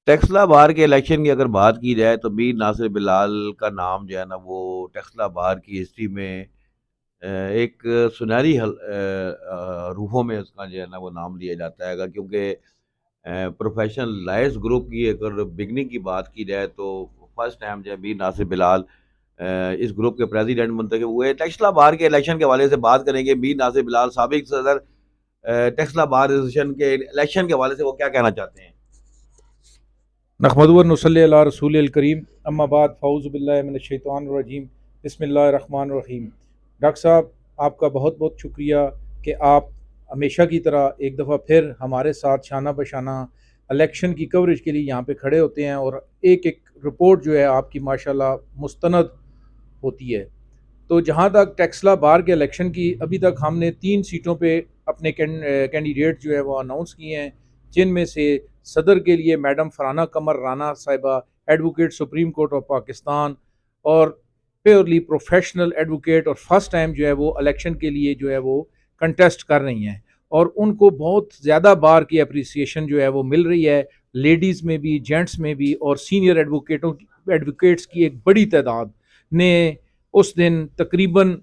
ٹیکسلا بار کے الیکشن کی اگر بات کی جائے تو میر ناصر بلال کا نام جو ہے نا وہ ٹیکسلا بار کی ہسٹری میں ایک سنہری روحوں میں اس کا جو ہے نا وہ نام لیا جاتا ہے گا، کیونکہ پروفیشنل لائرز گروپ کی اگر بگننگ کی بات کی جائے تو فرسٹ ٹائم جو ہے میر ناصر بلال اس گروپ کے پریزیڈنٹ منتخب ہوئے۔ ٹیکسلا بار کے الیکشن کے حوالے سے بات کریں گے، میر ناصر بلال سابق صدر ٹیکسلا بار ایسوسیشن کے الیکشن کے حوالے سے وہ کیا کہنا چاہتے ہیں؟ نحمدہ و نصلی علی رسول الکریم، اما بعد فاعوذ باللہ من الشیطان الرجیم، بسم اللہ الرحمن الرحیم۔ ڈاکٹر صاحب، آپ کا بہت بہت شکریہ کہ آپ ہمیشہ کی طرح ایک دفعہ پھر ہمارے ساتھ شانہ بشانہ الیکشن کی کوریج کے لیے یہاں پہ کھڑے ہوتے ہیں، اور ایک ایک رپورٹ جو ہے آپ کی ماشاءاللہ مستند ہوتی ہے۔ تو جہاں تک ٹیکسلا بار کے الیکشن کی، ابھی تک ہم نے 3 سیٹوں پہ اپنے کینڈیڈیٹ جو ہے وہ اناؤنس کیے ہیں، جن میں سے صدر کے لیے میڈم فرحانہ قمر رانا صاحبہ، advocate supreme court of Pakistan, اور پیورلی پروفیشنل ایڈوکیٹ، اور فرسٹ ٹائم جو ہے وہ الیکشن کے لیے جو ہے وہ کنٹیسٹ کر رہی ہیں، اور ان کو بہت زیادہ بار کی اپریسیشن جو ہے وہ مل رہی ہے، لیڈیز میں بھی، جینٹس میں بھی، اور سینئر ایڈوکیٹس کی ایک بڑی تعداد نے اس دن تقریباً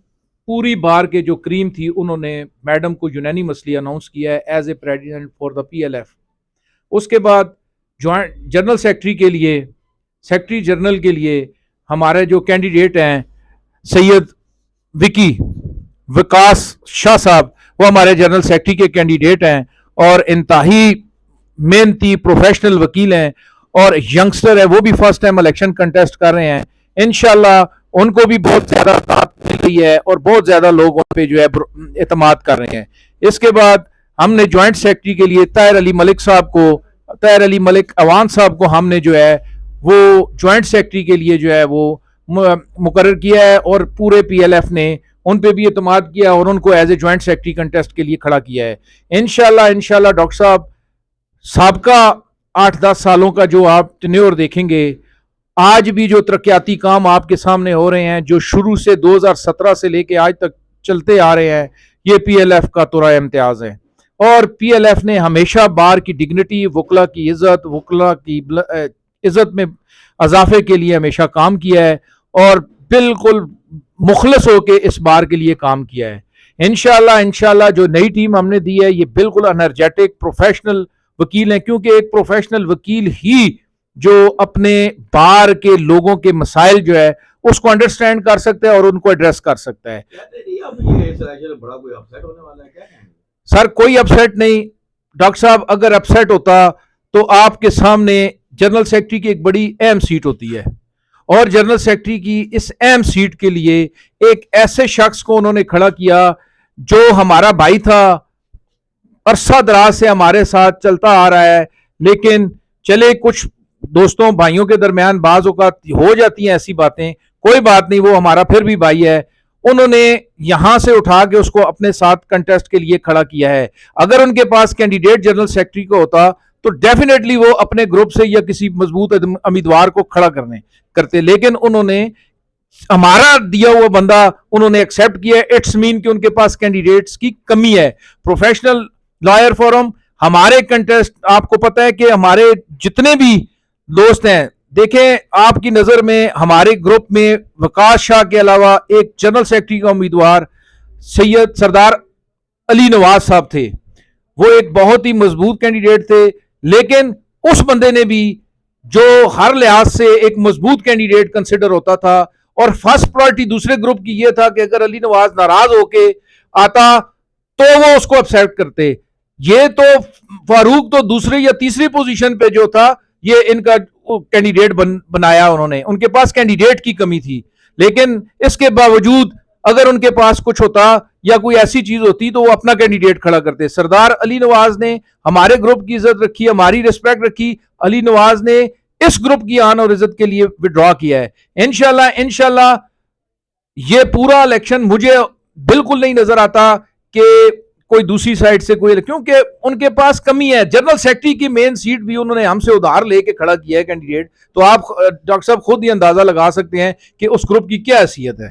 پوری بار کے جو کریم تھی انہوں نے میڈم کو یونینیمسلی اناؤنس کیا ہے as a president for the P L F. اس کے بعد جوائنٹ جنرل سیکرٹری جنرل کے لیے ہمارے جو کینڈیڈیٹ ہیں سید وکاس شاہ صاحب، وہ ہمارے جنرل سیکرٹری کے کینڈیڈیٹ ہیں، اور انتہائی محنتی پروفیشنل وکیل ہیں، اور ینگسٹر ہے، وہ بھی فرسٹ ٹائم الیکشن کنٹیسٹ کر رہے ہیں۔ انشاءاللہ ان کو بھی بہت زیادہ طاقت مل رہی ہے، اور بہت زیادہ لوگ ان پہ جو ہے اعتماد کر رہے ہیں۔ اس کے بعد ہم نے جوائنٹ سیکرٹری کے لیے طاہر علی ملک اوان صاحب کو ہم نے جو ہے وہ جوائنٹ سیکرٹری کے لیے جو ہے وہ مقرر کیا ہے، اور پورے پی ایل ایف نے ان پہ بھی اعتماد کیا اور ان کو as a joint secretary contest کے لیے کھڑا کیا ہے۔ انشاءاللہ ڈاکٹر صاحب، سابقہ 8-10 سالوں کا جو آپ ٹینیور دیکھیں گے، آج بھی جو ترقیاتی کام آپ کے سامنے ہو رہے ہیں، جو شروع سے 2017 سے لے کے آج تک چلتے آ رہے ہیں، یہ پی ایل ایف کا ترا امتیاز ہے۔ اور پی ایل ایف نے ہمیشہ بار کی ڈگنیٹی، وکلا کی عزت میں اضافے کے لیے ہمیشہ کام کیا ہے، اور بالکل مخلص ہو کے اس بار کے لیے کام کیا ہے۔ انشاءاللہ جو نئی ٹیم ہم نے دی ہے، یہ بالکل انرجیٹک پروفیشنل وکیل ہیں، کیونکہ ایک پروفیشنل وکیل ہی جو اپنے بار کے لوگوں کے مسائل جو ہے اس کو انڈرسٹینڈ کر سکتا ہے اور ان کو ایڈریس کر سکتا ہے۔ سر کوئی اپسیٹ نہیں ڈاکٹر صاحب، اگر اپسیٹ ہوتا تو آپ کے سامنے جنرل سیکرٹری کی ایک بڑی اہم سیٹ ہوتی ہے، اور جنرل سیکرٹری کی اس اہم سیٹ کے لیے ایک ایسے شخص کو انہوں نے کھڑا کیا جو ہمارا بھائی تھا، عرصہ دراز سے ہمارے ساتھ چلتا آ رہا ہے، لیکن چلے کچھ دوستوں بھائیوں کے درمیان بعض اوقات ہو جاتی ہیں ایسی باتیں، کوئی بات نہیں، وہ ہمارا پھر بھی بھائی ہے۔ انہوں نے یہاں سے اٹھا کے اس کو اپنے ساتھ کنٹیسٹ کے لیے کھڑا کیا ہے۔ اگر ان کے پاس کینڈیڈیٹ جنرل سیکرٹری کو ہوتا تو ڈیفینیٹلی وہ اپنے گروپ سے یا کسی مضبوط امیدوار کو کھڑا کرتے، لیکن انہوں نے ہمارا دیا ہوا بندہ انہوں نے ایکسیپٹ کیا ہے۔ اٹس مین کہ ان کے پاس کینڈیڈیٹس کی کمی ہے۔ پروفیشنل لائر فورم ہمارے کنٹیسٹ، آپ کو پتہ ہے کہ ہمارے جتنے بھی دوست ہیں، دیکھیں آپ کی نظر میں ہمارے گروپ میں وکاس شاہ کے علاوہ ایک جنرل سیکرٹری کا امیدوار سید سردار علی نواز صاحب تھے، وہ ایک بہت ہی مضبوط کینڈیڈیٹ تھے، لیکن اس بندے نے بھی جو ہر لحاظ سے ایک مضبوط کینڈیڈیٹ کنسیڈر ہوتا تھا، اور فرسٹ پرائرٹی دوسرے گروپ کی یہ تھا کہ اگر علی نواز ناراض ہو کے آتا تو وہ اس کو اپسیٹ کرتے۔ یہ تو فاروق تو دوسری یا تیسری پوزیشن پہ جو تھا، یہ ان کا کینڈیڈیٹ بنایا انہوں نے، ان کے پاس کینڈیڈیٹ کی کمی تھی، لیکن اس کے باوجود اگر ان کے پاس کچھ ہوتا یا کوئی ایسی چیز ہوتی تو وہ اپنا کینڈیڈیٹ کھڑا کرتے۔ سردار علی نواز نے ہمارے گروپ کی عزت رکھی، ہماری ریسپیکٹ رکھی، علی نواز نے اس گروپ کی آن اور عزت کے لیے وڈرا کیا ہے۔ انشاءاللہ یہ پورا الیکشن مجھے بالکل نہیں نظر آتا کہ کوئی دوسری سائڈ سے کوئی، کیونکہ ان کے پاس کمی ہے۔ جنرل سیکرٹری کی مین سیٹ بھی انہوں نے ہم سے ادھار لے کے کھڑا کیا ہے کینڈیڈیٹ، تو آپ ڈاکٹر صاحب خود ہی اندازہ لگا سکتے ہیں کہ اس گروپ کی کیا حیثیت ہے۔